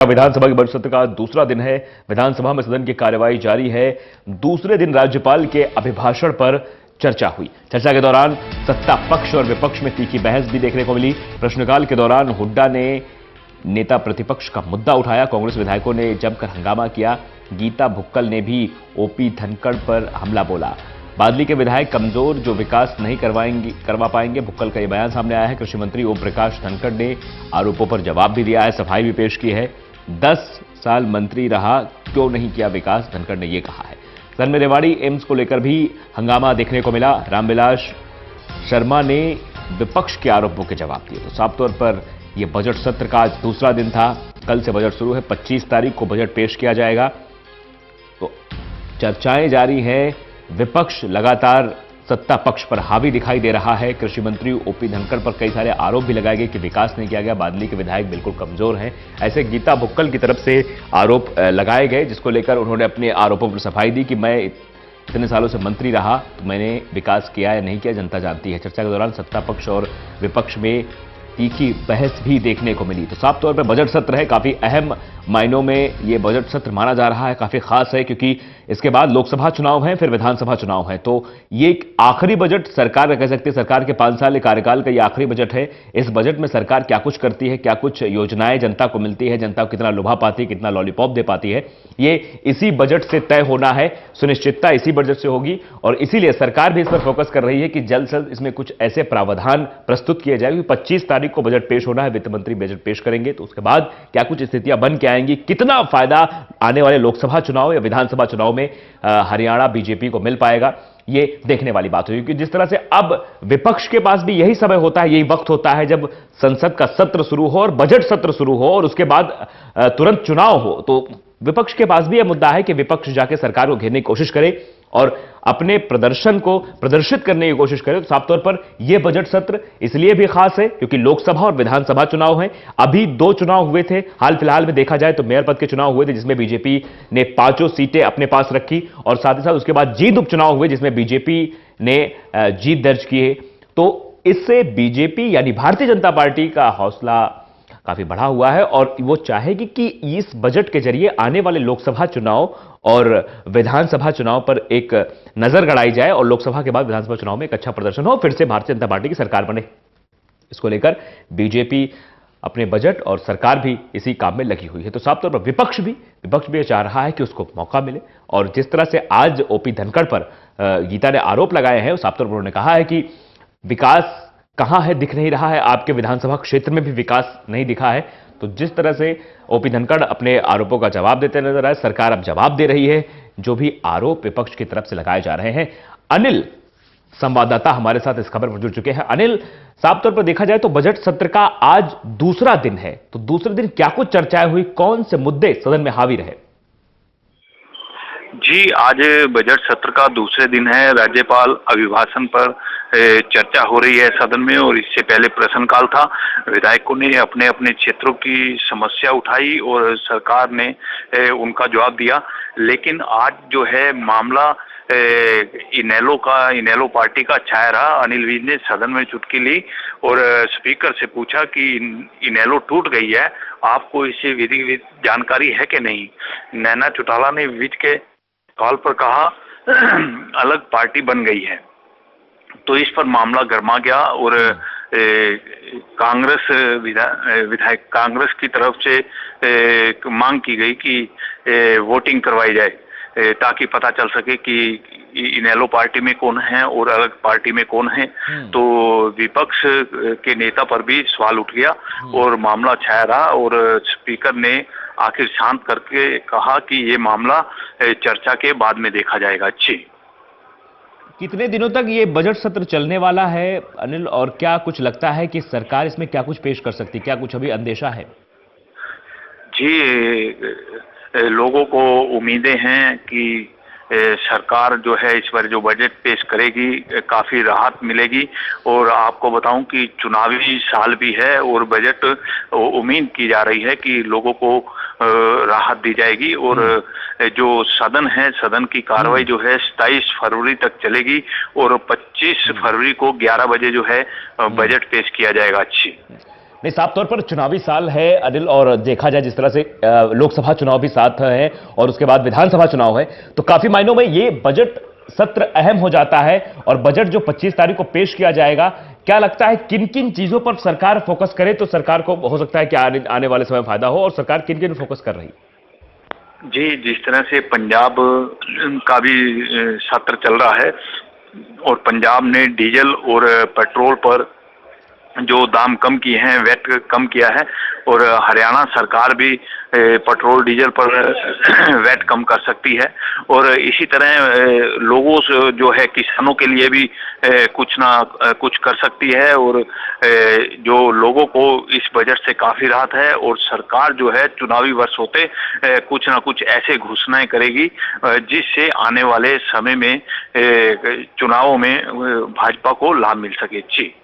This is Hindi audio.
विधानसभा के बजट सत्र का दूसरा दिन है। विधानसभा में सदन की कार्यवाही जारी है। दूसरे दिन राज्यपाल के अभिभाषण पर चर्चा हुई। चर्चा के दौरान सत्ता पक्ष और विपक्ष में तीखी बहस भी देखने को मिली। प्रश्नकाल के दौरान हुड्डा ने नेता प्रतिपक्ष का मुद्दा उठाया। कांग्रेस विधायकों ने जमकर हंगामा किया। गीता भुक्कल ने भी ओपी धनखड़ पर हमला बोला। बादली के विधायक कमजोर, जो विकास नहीं करवा पाएंगे, भुक्कल का यह बयान सामने आया है। कृषि मंत्री ओम प्रकाश धनखड़ ने आरोपों पर जवाब भी दिया है, सफाई भी पेश की है। 10 साल मंत्री रहा, क्यों नहीं किया विकास, धनखड़ ने यह कहा है। सदन में रेवाड़ी एम्स को लेकर भी हंगामा देखने को मिला। रामविलास शर्मा ने विपक्ष के आरोपों के जवाब दिए। तो साफ तौर पर यह बजट सत्र का आज दूसरा दिन था। कल से बजट शुरू है। 25 तारीख को बजट पेश किया जाएगा। तो चर्चाएं जारी हैं। विपक्ष लगातार सत्ता पक्ष पर हावी दिखाई दे रहा है। कृषि मंत्री ओपी धनखड़ पर कई सारे आरोप भी लगाए गए कि विकास नहीं किया गया। बादली के विधायक बिल्कुल कमजोर हैं, ऐसे गीता भुक्कल की तरफ से आरोप लगाए गए, जिसको लेकर उन्होंने अपने आरोपों पर सफाई दी कि मैं इतने सालों से मंत्री रहा तो मैंने विकास किया या नहीं किया, जनता जानती है। चर्चा के दौरान सत्ता पक्ष और विपक्ष में तीखी बहस भी देखने को मिली। तो साफ तौर पर बजट सत्र है। काफी अहम मायनों में यह बजट सत्र माना जा रहा है, काफी खास है, क्योंकि इसके बाद लोकसभा चुनाव है, फिर विधानसभा चुनाव है। तो ये एक आखिरी बजट सरकार कह सकते हैं, सरकार के 5 साल के कार्यकाल का ये आखिरी बजट है। इस बजट में सरकार क्या कुछ करती है, क्या कुछ योजनाएं जनता को मिलती है, जनता को कितना लुभा पाती है, कितना लॉलीपॉप दे पाती है, ये इसी बजट से तय होना है। सुनिश्चितता इसी बजट से होगी और इसीलिए सरकार भी इस पर फोकस कर रही है कि जल्द से जल्द इसमें कुछ ऐसे प्रावधान प्रस्तुत किए जाए। 25 तारीख को बजट पेश होना है, वित्त मंत्री बजट पेश करेंगे, तो उसके बाद क्या कुछ स्थितियां बन के आएंगी, कितना फायदा आने वाले लोकसभा चुनाव या विधानसभा चुनाव में हरियाणा बीजेपी को मिल पाएगा, ये देखने वाली बात होगी। क्योंकि जिस तरह से अब विपक्ष के पास भी यही समय होता है, यही वक्त होता है जब संसद का सत्र शुरू हो और बजट सत्र शुरू हो और उसके बाद तुरंत चुनाव हो, तो विपक्ष के पास भी यह मुद्दा है कि विपक्ष जाके सरकार को घेरने की कोशिश करे और अपने प्रदर्शन को प्रदर्शित करने की कोशिश करे। तो साफ तौर पर यह बजट सत्र इसलिए भी खास है क्योंकि लोकसभा और विधानसभा चुनाव हैं। अभी 2 चुनाव हुए थे हाल फिलहाल में, देखा जाए तो मेयर पद के चुनाव हुए थे जिसमें बीजेपी ने 5 सीटें अपने पास रखी और साथ ही साथ उसके बाद जीत उपचुनाव हुए जिसमें बीजेपी ने जीत दर्ज की है। तो इससे बीजेपी यानी भारतीय जनता पार्टी का हौसला काफी बढ़ा हुआ है और वो चाहेगी कि इस बजट के जरिए आने वाले लोकसभा चुनाव और विधानसभा चुनाव पर एक नजर गड़ाई जाए और लोकसभा के बाद विधानसभा चुनाव में एक अच्छा प्रदर्शन हो, फिर से भारतीय जनता पार्टी की सरकार बने। इसको लेकर बीजेपी अपने बजट और सरकार भी इसी काम में लगी हुई है। तो साफ तौर पर विपक्ष भी ये चाह रहा है कि उसको मौका मिले और जिस तरह से आज ओपी धनखड़ पर गीता ने आरोप लगाए हैं, साफ तौर पर उन्होंने कहा है कि विकास कहां है, दिख नहीं रहा है, आपके विधानसभा क्षेत्र में भी विकास नहीं दिखा है। तो जिस तरह से ओपी धनखड़ अपने आरोपों का जवाब देते नजर आए, सरकार अब जवाब दे रही है जो भी आरोप विपक्ष की तरफ से लगाए जा रहे हैं। अनिल संवाददाता हमारे साथ इस खबर पर जुड़ चुके हैं। अनिल, साफ तौर पर देखा जाए तो बजट सत्र का आज दूसरा दिन है, तो दूसरे दिन क्या कुछ चर्चाएं हुई, कौन से मुद्दे सदन में हावी रहे? जी, आज बजट सत्र का दूसरे दिन है। राज्यपाल अभिभाषण पर चर्चा हो रही है सदन में और इससे पहले प्रश्नकाल था। विधायकों ने अपने अपने क्षेत्रों की समस्या उठाई और सरकार ने उनका जवाब दिया। लेकिन आज जो है मामला इनेलो पार्टी का छाया रहा। अनिल विज ने सदन में चुटकी ली और स्पीकर से पूछा कि इनेलो टूट गई है, आपको इससे विधिविध जानकारी है कि नहीं। नैना चौटाला ने विज के कॉल पर कहा अलग पार्टी बन गई है। तो इस पर मामला गर्मा गया और कांग्रेस विधायक कांग्रेस की तरफ से मांग की गई कि वोटिंग करवाई जाए ताकि पता चल सके कि इनेलो पार्टी में कौन है और अलग पार्टी में कौन है। तो विपक्ष के नेता पर भी सवाल उठ गया और मामला छाया रहा और स्पीकर ने आखिर शांत करके कहा कि ये मामला चर्चा के बाद में देखा जाएगा। अच्छी कितने दिनों तक ये बजट सत्र चलने वाला है अनिल, और क्या कुछ लगता है कि सरकार इसमें क्या कुछ पेश कर सकती है, क्या कुछ अभी अंदेशा है? जी, लोगों को उम्मीदें हैं कि सरकार जो है इस बार जो बजट पेश करेगी काफी राहत मिलेगी। और आपको बताऊं कि चुनावी साल भी है और बजट उम्मीद की जा रही है कि लोगों को राहत दी जाएगी। और जो सदन है, सदन की कार्रवाई जो है 27 फरवरी तक चलेगी और 25 फरवरी को 11 बजे जो है बजट पेश किया जाएगा। अच्छी नहीं, साफ तौर पर चुनावी साल है अनिल, और देखा जाए जिस तरह से लोकसभा चुनाव भी साथ है और उसके बाद विधानसभा चुनाव है, तो काफी मायनों में ये बजट सत्र अहम हो जाता है। और बजट जो 25 तारीख को पेश किया जाएगा, क्या लगता है किन किन चीजों पर सरकार फोकस करे तो सरकार को हो सकता है कि आने वाले समय में फायदा हो, और सरकार किन किन फोकस कर रही है? जी, जिस तरह से पंजाब का भी सत्र चल रहा है और पंजाब ने डीजल और पेट्रोल पर जो दाम कम किए हैं, वैट कम किया है, और हरियाणा सरकार भी पेट्रोल डीजल पर वैट कम कर सकती है। और इसी तरह लोगों से जो है किसानों के लिए भी कुछ ना कुछ कर सकती है, और जो लोगों को इस बजट से काफी राहत है। और सरकार जो है चुनावी वर्ष होते कुछ ना कुछ ऐसे घोषणाएं करेगी जिससे आने वाले समय में चुनावों में भाजपा को लाभ मिल सके। जी।